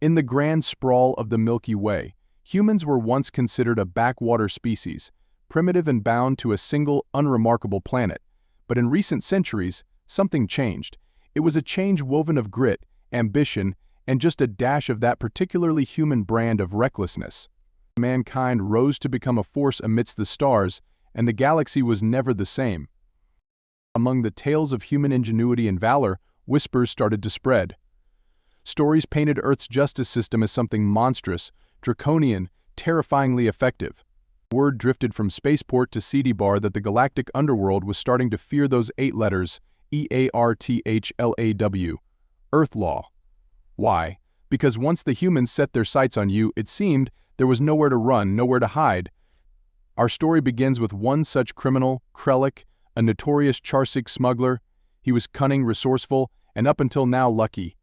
In the grand sprawl of the Milky Way, humans were once considered a backwater species, primitive and bound to a single, unremarkable planet. But in recent centuries, something changed. It was a change woven of grit, ambition, and just a dash of that particularly human brand of recklessness. Mankind rose to become a force amidst the stars, and the galaxy was never the same. Among the tales of human ingenuity and valor, whispers started to spread. Stories painted Earth's justice system as something monstrous, draconian, terrifyingly effective. Word drifted from spaceport to seedy bar that the galactic underworld was starting to fear those 8 letters, EARTHLAW, Earth Law. Why? Because once the humans set their sights on you, it seemed there was nowhere to run, nowhere to hide. Our story begins with one such criminal, Krellik, a notorious Charsik smuggler. He was cunning, resourceful, and up until now lucky.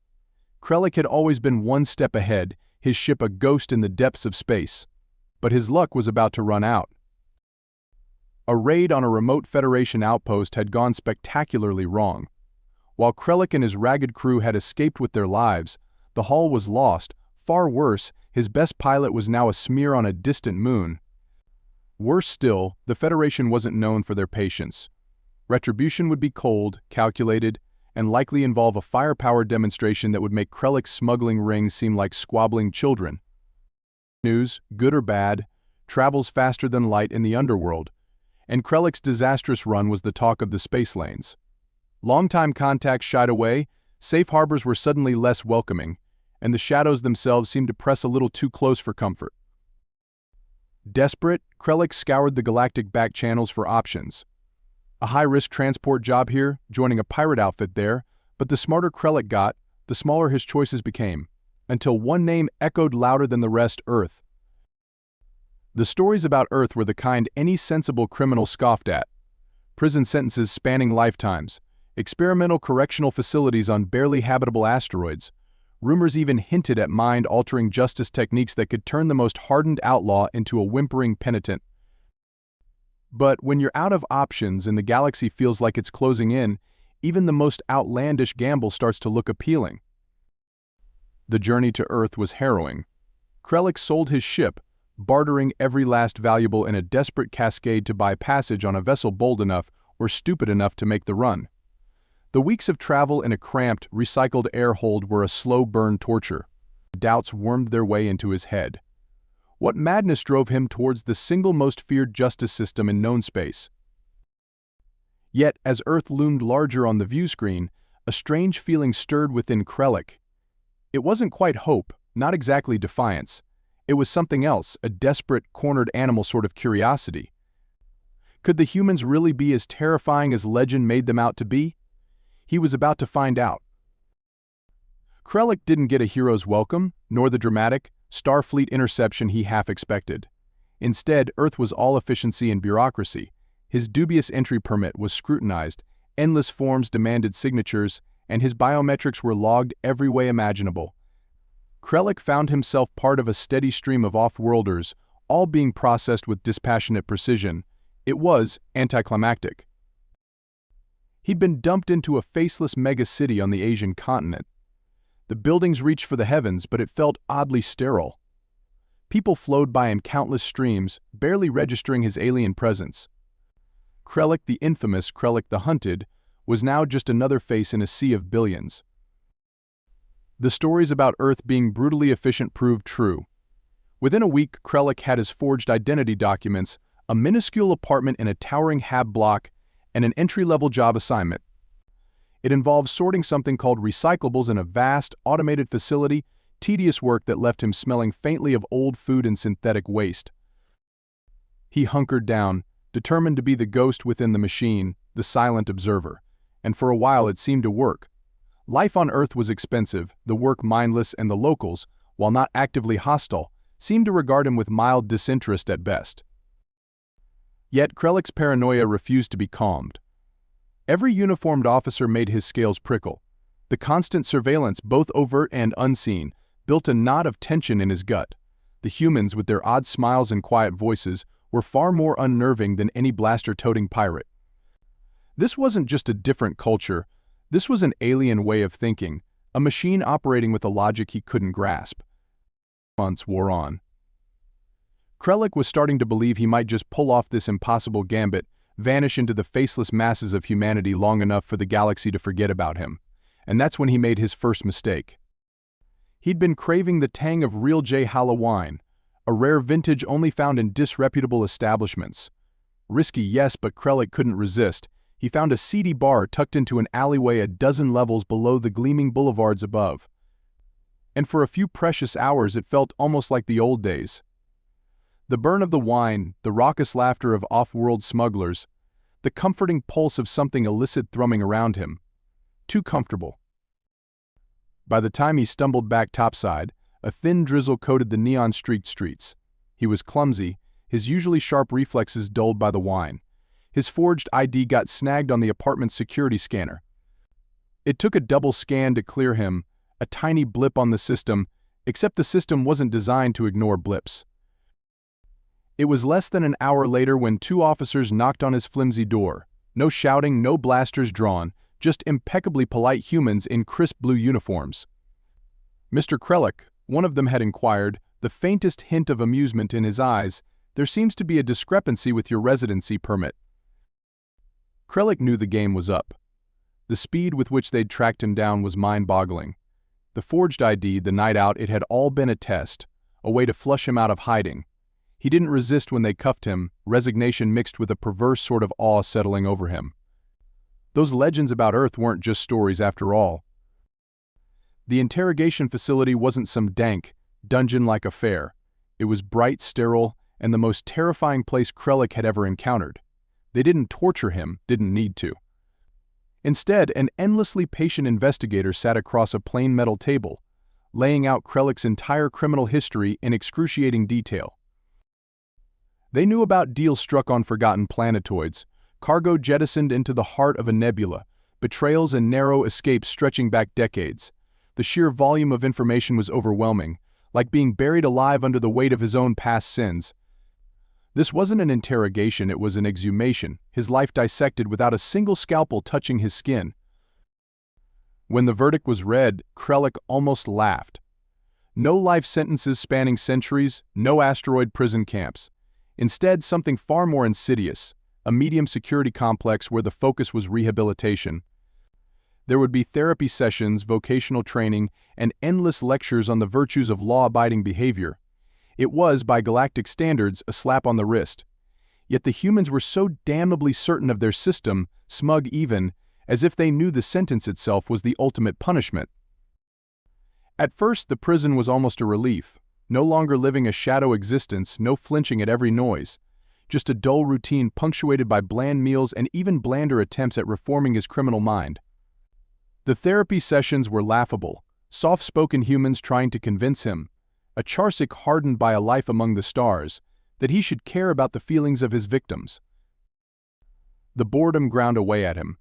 Krellik had always been one step ahead, his ship a ghost in the depths of space. But his luck was about to run out. A raid on a remote Federation outpost had gone spectacularly wrong. While Krellik and his ragged crew had escaped with their lives, the hull was lost. Far worse, his best pilot was now a smear on a distant moon. Worse still, the Federation wasn't known for their patience. Retribution would be cold, calculated, and likely involve a firepower demonstration that would make Krellik's smuggling ring seem like squabbling children. News, good or bad, travels faster than light in the underworld, and Krellik's disastrous run was the talk of the space lanes. Longtime contacts shied away, safe harbors were suddenly less welcoming, and the shadows themselves seemed to press a little too close for comfort. Desperate, Krellik scoured the galactic back channels for options. A high-risk transport job here, joining a pirate outfit there, but the smarter Krellik got, the smaller his choices became, until one name echoed louder than the rest: Earth. The stories about Earth were the kind any sensible criminal scoffed at. Prison sentences spanning lifetimes, experimental correctional facilities on barely habitable asteroids. Rumors even hinted at mind-altering justice techniques that could turn the most hardened outlaw into a whimpering penitent. But when you're out of options and the galaxy feels like it's closing in, even the most outlandish gamble starts to look appealing. The journey to Earth was harrowing. Krellik sold his ship, bartering every last valuable in a desperate cascade to buy passage on a vessel bold enough or stupid enough to make the run. The weeks of travel in a cramped, recycled air hold were a slow burn torture. Doubts wormed their way into his head. What madness drove him towards the single most feared justice system in known space? Yet, as Earth loomed larger on the view screen, a strange feeling stirred within Krellik. It wasn't quite hope, not exactly defiance. It was something else, a desperate, cornered animal sort of curiosity. Could the humans really be as terrifying as legend made them out to be? He was about to find out. Krellik didn't get a hero's welcome, nor the dramatic, Starfleet interception he half expected. Instead, Earth was all efficiency and bureaucracy. His dubious entry permit was scrutinized, endless forms demanded signatures, and his biometrics were logged every way imaginable. Krellik found himself part of a steady stream of off-worlders, all being processed with dispassionate precision. It was anticlimactic. He'd been dumped into a faceless mega-city on the Asian continent. The buildings reached for the heavens, but it felt oddly sterile. People flowed by in countless streams, barely registering his alien presence. Krellik, the infamous Krellik the Hunted, was now just another face in a sea of billions. The stories about Earth being brutally efficient proved true. Within a week, Krellik had his forged identity documents, a minuscule apartment in a towering hab block, and an entry-level job assignment. It involved sorting something called recyclables in a vast, automated facility, tedious work that left him smelling faintly of old food and synthetic waste. He hunkered down, determined to be the ghost within the machine, the silent observer, and for a while it seemed to work. Life on Earth was expensive, the work mindless, and the locals, while not actively hostile, seemed to regard him with mild disinterest at best. Yet Krellik's paranoia refused to be calmed. Every uniformed officer made his scales prickle. The constant surveillance, both overt and unseen, built a knot of tension in his gut. The humans, with their odd smiles and quiet voices, were far more unnerving than any blaster-toting pirate. This wasn't just a different culture, this was an alien way of thinking, a machine operating with a logic he couldn't grasp. months wore on. Krellik was starting to believe he might just pull off this impossible gambit, vanish into the faceless masses of humanity long enough for the galaxy to forget about him. And that's when he made his first mistake. He'd been craving the tang of real J-Hala wine, a rare vintage only found in disreputable establishments. Risky, yes, but Krellik couldn't resist. He found a seedy bar tucked into an alleyway a dozen levels below the gleaming boulevards above. And for a few precious hours it felt almost like the old days. The burn of the wine, the raucous laughter of off-world smugglers, the comforting pulse of something illicit thrumming around him. Too comfortable. By the time he stumbled back topside, a thin drizzle coated the neon-streaked streets. He was clumsy, his usually sharp reflexes dulled by the wine. His forged ID got snagged on the apartment's security scanner. It took a double scan to clear him, a tiny blip on the system, except the system wasn't designed to ignore blips. It was less than an hour later when two officers knocked on his flimsy door. No shouting, no blasters drawn, just impeccably polite humans in crisp blue uniforms. "Mr. Krellik," one of them had inquired, the faintest hint of amusement in his eyes, "there seems to be a discrepancy with your residency permit." Krellik knew the game was up. The speed with which they'd tracked him down was mind-boggling. The forged ID, the night out, it had all been a test, a way to flush him out of hiding. He didn't resist when they cuffed him, resignation mixed with a perverse sort of awe settling over him. Those legends about Earth weren't just stories after all. The interrogation facility wasn't some dank, dungeon-like affair. It was bright, sterile, and the most terrifying place Krellik had ever encountered. They didn't torture him, didn't need to. Instead, an endlessly patient investigator sat across a plain metal table, laying out Krellik's entire criminal history in excruciating detail. They knew about deals struck on forgotten planetoids, cargo jettisoned into the heart of a nebula, betrayals and narrow escapes stretching back decades. The sheer volume of information was overwhelming, like being buried alive under the weight of his own past sins. This wasn't an interrogation, it was an exhumation, his life dissected without a single scalpel touching his skin. When the verdict was read, Krellik almost laughed. No life sentences spanning centuries, no asteroid prison camps. Instead, something far more insidious, a medium security complex where the focus was rehabilitation. There would be therapy sessions, vocational training, and endless lectures on the virtues of law-abiding behavior. It was, by galactic standards, a slap on the wrist. Yet the humans were so damnably certain of their system, smug even, as if they knew the sentence itself was the ultimate punishment. At first, the prison was almost a relief. No longer living a shadow existence, no flinching at every noise. Just a dull routine punctuated by bland meals and even blander attempts at reforming his criminal mind. The therapy sessions were laughable, soft-spoken humans trying to convince him, a Charsik hardened by a life among the stars, that he should care about the feelings of his victims. The boredom ground away at him.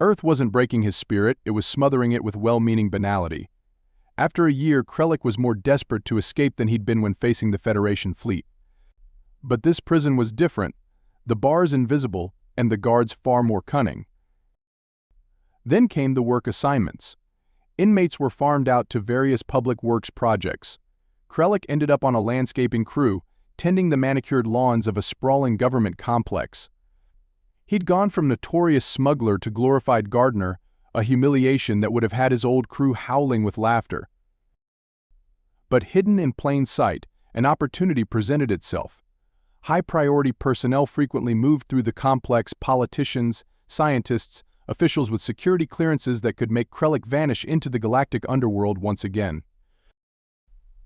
Earth wasn't breaking his spirit, it was smothering it with well-meaning banality. After a year, Krellik was more desperate to escape than he'd been when facing the Federation fleet. But this prison was different, the bars invisible, and the guards far more cunning. Then came the work assignments. Inmates were farmed out to various public works projects. Krellik ended up on a landscaping crew, tending the manicured lawns of a sprawling government complex. He'd gone from notorious smuggler to glorified gardener, a humiliation that would have had his old crew howling with laughter. But hidden in plain sight, an opportunity presented itself. High-priority personnel frequently moved through the complex, politicians, scientists, officials with security clearances that could make Krellik vanish into the galactic underworld once again.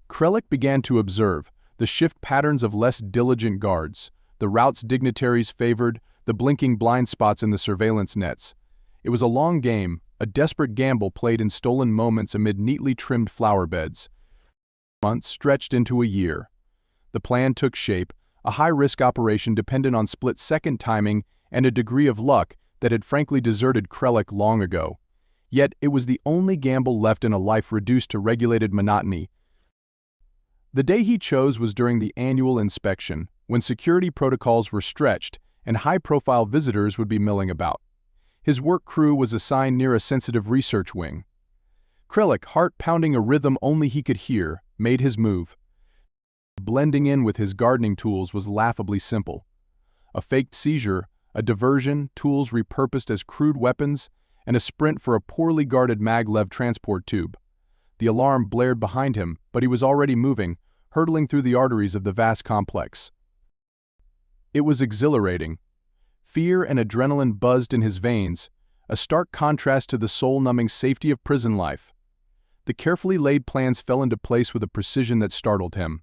Krellik began to observe the shift patterns of less diligent guards, the routes dignitaries favored, the blinking blind spots in the surveillance nets. It was a long game, a desperate gamble played in stolen moments amid neatly trimmed flower beds. Months stretched into a year. The plan took shape, a high-risk operation dependent on split-second timing and a degree of luck that had frankly deserted Krellik long ago. Yet it was the only gamble left in a life reduced to regulated monotony. The day he chose was during the annual inspection, when security protocols were stretched and high-profile visitors would be milling about. His work crew was assigned near a sensitive research wing. Krellik, heart pounding a rhythm only he could hear, made his move. Blending in with his gardening tools was laughably simple. A faked seizure, a diversion, tools repurposed as crude weapons, and a sprint for a poorly guarded maglev transport tube. The alarm blared behind him, but he was already moving, hurtling through the arteries of the vast complex. It was exhilarating. Fear and adrenaline buzzed in his veins, a stark contrast to the soul-numbing safety of prison life. The carefully laid plans fell into place with a precision that startled him.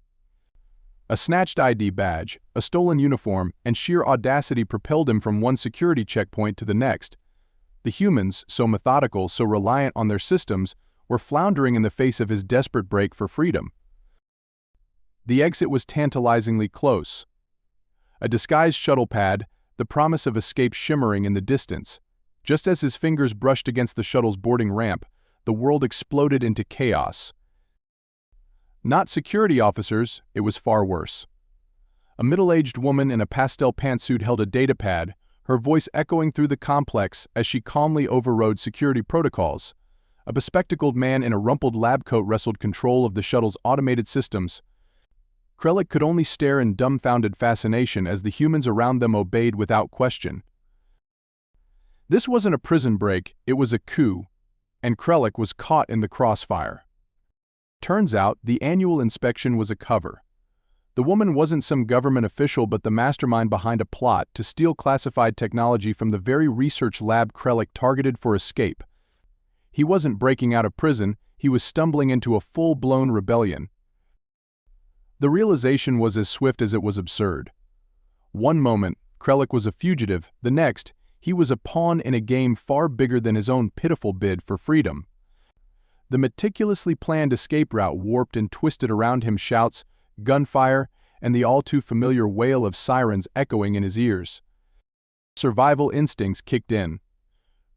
A snatched ID badge, a stolen uniform, and sheer audacity propelled him from one security checkpoint to the next. The humans, so methodical, so reliant on their systems, were floundering in the face of his desperate break for freedom. The exit was tantalizingly close. A disguised shuttle pad, the promise of escape shimmering in the distance. Just as his fingers brushed against the shuttle's boarding ramp, the world exploded into chaos. Not security officers, it was far worse. A middle-aged woman in a pastel pantsuit held a datapad, her voice echoing through the complex as she calmly overrode security protocols. A bespectacled man in a rumpled lab coat wrestled control of the shuttle's automated systems. Krellik could only stare in dumbfounded fascination as the humans around them obeyed without question. This wasn't a prison break, it was a coup, and Krellik was caught in the crossfire. Turns out, the annual inspection was a cover. The woman wasn't some government official but the mastermind behind a plot to steal classified technology from the very research lab Krellik targeted for escape. He wasn't breaking out of prison, he was stumbling into a full-blown rebellion. The realization was as swift as it was absurd. One moment, Krellik was a fugitive, the next, he was a pawn in a game far bigger than his own pitiful bid for freedom. The meticulously planned escape route warped and twisted around him, shouts, gunfire, and the all-too-familiar wail of sirens echoing in his ears. Survival instincts kicked in.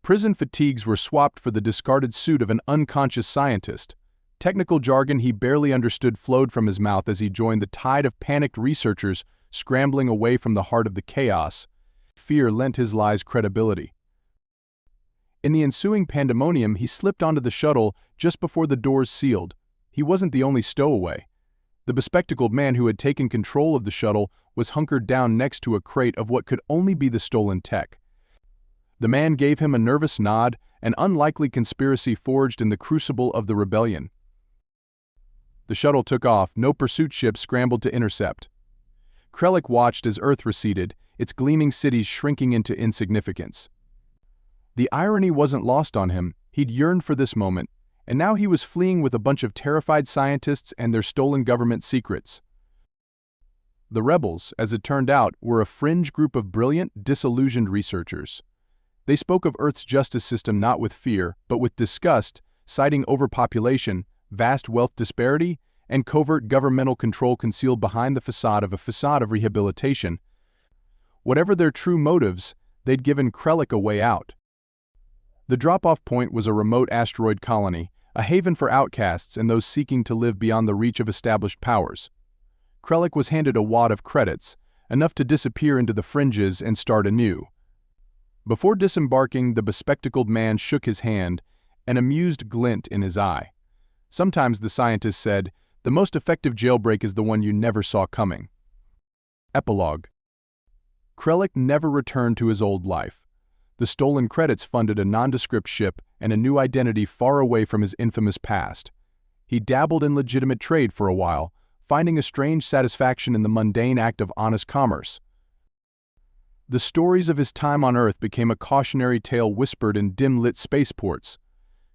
Prison fatigues were swapped for the discarded suit of an unconscious scientist. Technical jargon he barely understood flowed from his mouth as he joined the tide of panicked researchers scrambling away from the heart of the chaos. Fear lent his lies credibility. In the ensuing pandemonium, he slipped onto the shuttle just before the doors sealed. He wasn't the only stowaway. The bespectacled man who had taken control of the shuttle was hunkered down next to a crate of what could only be the stolen tech. The man gave him a nervous nod, an unlikely conspiracy forged in the crucible of the rebellion. The shuttle took off, no pursuit ship scrambled to intercept. Krellik watched as Earth receded, its gleaming cities shrinking into insignificance. The irony wasn't lost on him, he'd yearned for this moment, and now he was fleeing with a bunch of terrified scientists and their stolen government secrets. The rebels, as it turned out, were a fringe group of brilliant, disillusioned researchers. They spoke of Earth's justice system not with fear, but with disgust, citing overpopulation, vast wealth disparity, and covert governmental control concealed behind the facade of rehabilitation. Whatever their true motives, they'd given Krellik a way out. The drop-off point was a remote asteroid colony, a haven for outcasts and those seeking to live beyond the reach of established powers. Krellik was handed a wad of credits, enough to disappear into the fringes and start anew. Before disembarking, the bespectacled man shook his hand, an amused glint in his eye. Sometimes, the scientist said, the most effective jailbreak is the one you never saw coming. Epilogue. Krellik never returned to his old life. The stolen credits funded a nondescript ship and a new identity far away from his infamous past. He dabbled in legitimate trade for a while, finding a strange satisfaction in the mundane act of honest commerce. The stories of his time on Earth became a cautionary tale whispered in dim-lit spaceports.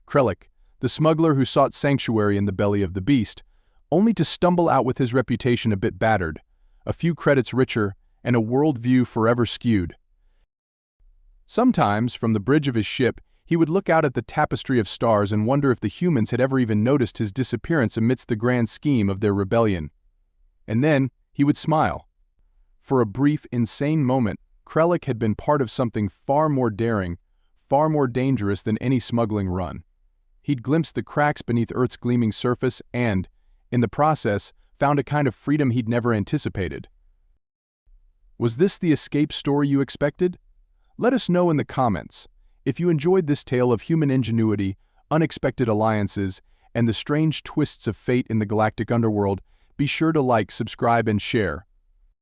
Krellik, the smuggler who sought sanctuary in the belly of the beast, only to stumble out with his reputation a bit battered, a few credits richer, and a worldview forever skewed. Sometimes, from the bridge of his ship, he would look out at the tapestry of stars and wonder if the humans had ever even noticed his disappearance amidst the grand scheme of their rebellion. And then, he would smile. For a brief, insane moment, Krellik had been part of something far more daring, far more dangerous than any smuggling run. He'd glimpsed the cracks beneath Earth's gleaming surface and, in the process, found a kind of freedom he'd never anticipated. Was this the escape story you expected? Let us know in the comments. If you enjoyed this tale of human ingenuity, unexpected alliances, and the strange twists of fate in the galactic underworld, be sure to like, subscribe, and share.